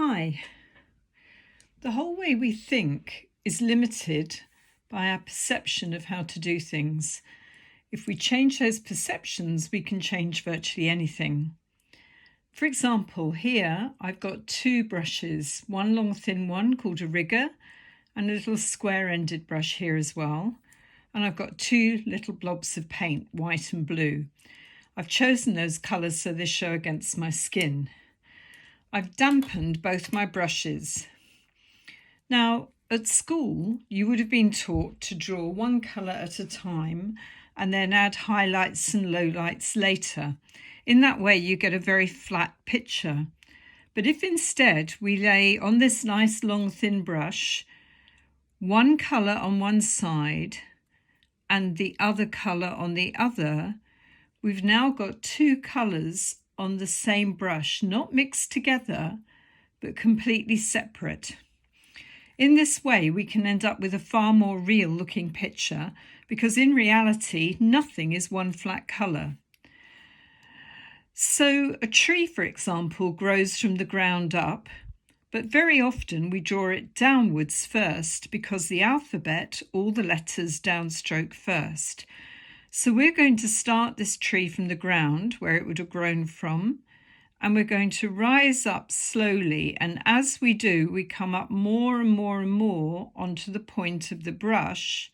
Hi. The whole way we think is limited by our perception of how to do things. If we change those perceptions, we can change virtually anything. For example, here I've got two brushes, one long thin one called a rigger and a little square-ended brush here as well. And I've got two little blobs of paint, white and blue. I've chosen those colours so they show against my skin. I've dampened both my brushes. Now, at school, you would have been taught to draw one colour at a time and then add highlights and lowlights later. In that way, you get a very flat picture. But if instead we lay on this nice long thin brush one colour on one side and the other colour on the other, we've now got two colours on the same brush, not mixed together, but completely separate. In this way, we can end up with a far more real looking picture because in reality, nothing is one flat colour. So a tree, for example, grows from the ground up, but very often we draw it downwards first because the alphabet, all the letters downstroke first. So we're going to start this tree from the ground where it would have grown from, and we're going to rise up slowly. And as we do, we come up more and more and more onto the point of the brush,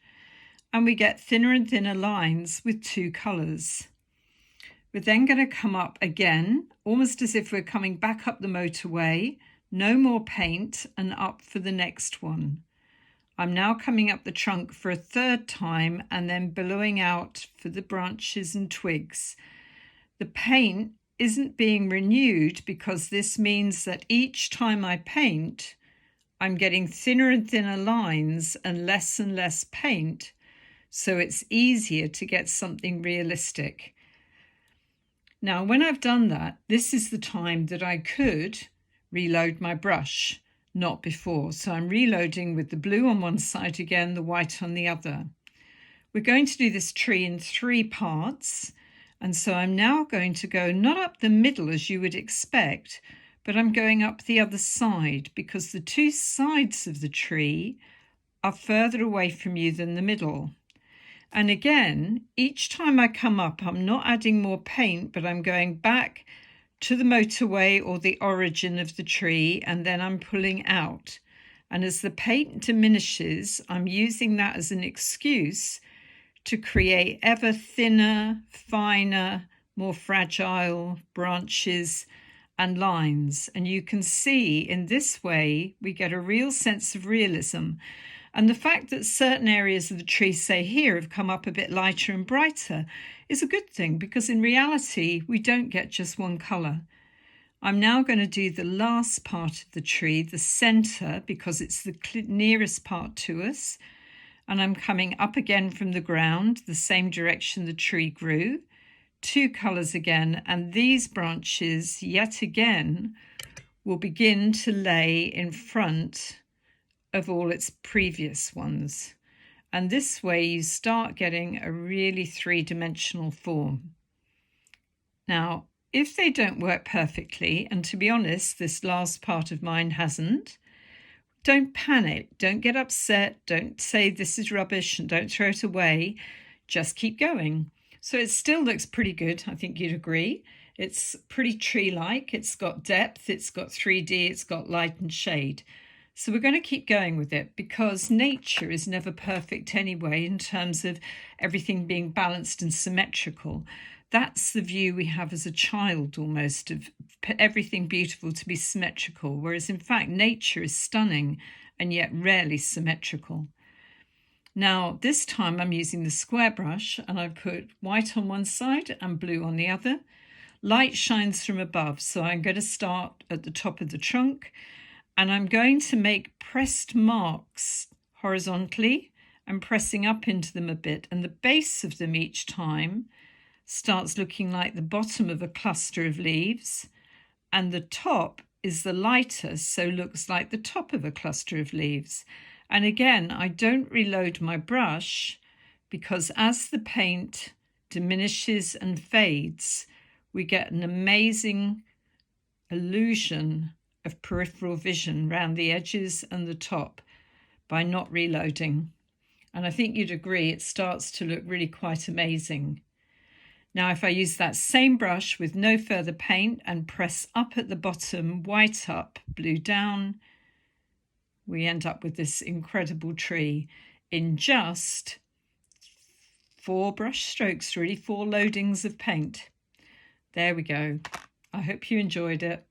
and we get thinner and thinner lines with two colours. We're then going to come up again, almost as if we're coming back up the motorway, no more paint, and up for the next one. I'm now coming up the trunk for a third time and then billowing out for the branches and twigs. The paint isn't being renewed because this means that each time I paint, I'm getting thinner and thinner lines and less paint, so it's easier to get something realistic. Now, when I've done that, this is the time that I could reload my brush. Not before. So I'm reloading with the blue on one side again, the white on the other. We're going to do this tree in 3 parts. And so I'm now going to go not up the middle as you would expect, but I'm going up the other side because the two sides of the tree are further away from you than the middle. And again, each time I come up, I'm not adding more paint, but I'm going back to the motorway or the origin of the tree, and then I'm pulling out. And as the paint diminishes, I'm using that as an excuse to create ever thinner, finer, more fragile branches and lines. And you can see in this way, we get a real sense of realism. And the fact that certain areas of the tree, say here, have come up a bit lighter and brighter is a good thing because in reality, we don't get just one colour. I'm now going to do the last part of the tree, the centre, because it's the nearest part to us. And I'm coming up again from the ground, the same direction the tree grew, two colours again, and these branches, yet again, will begin to lay in front of all its previous ones. And this way you start getting a really three-dimensional form. Now, if they don't work perfectly, and to be honest, this last part of mine hasn't, don't panic, don't get upset, don't say this is rubbish and don't throw it away, just keep going. So it still looks pretty good, I think you'd agree. It's pretty tree-like, it's got depth, it's got 3D, it's got light and shade. So we're going to keep going with it because nature is never perfect anyway in terms of everything being balanced and symmetrical. That's the view we have as a child almost, of everything beautiful to be symmetrical, whereas in fact nature is stunning and yet rarely symmetrical. Now this time I'm using the square brush and I put white on one side and blue on the other. Light shines from above, so I'm going to start at the top of the trunk. And I'm going to make pressed marks horizontally and pressing up into them a bit. And the base of them each time starts looking like the bottom of a cluster of leaves. And the top is the lighter, so looks like the top of a cluster of leaves. And again, I don't reload my brush because as the paint diminishes and fades, we get an amazing illusion of peripheral vision around the edges and the top by not reloading. And I think you'd agree it starts to look really quite amazing. Now, if I use that same brush with no further paint and press up at the bottom, white up, blue down, we end up with this incredible tree in just 4 brush strokes, really 4 loadings of paint. There we go. I hope you enjoyed it.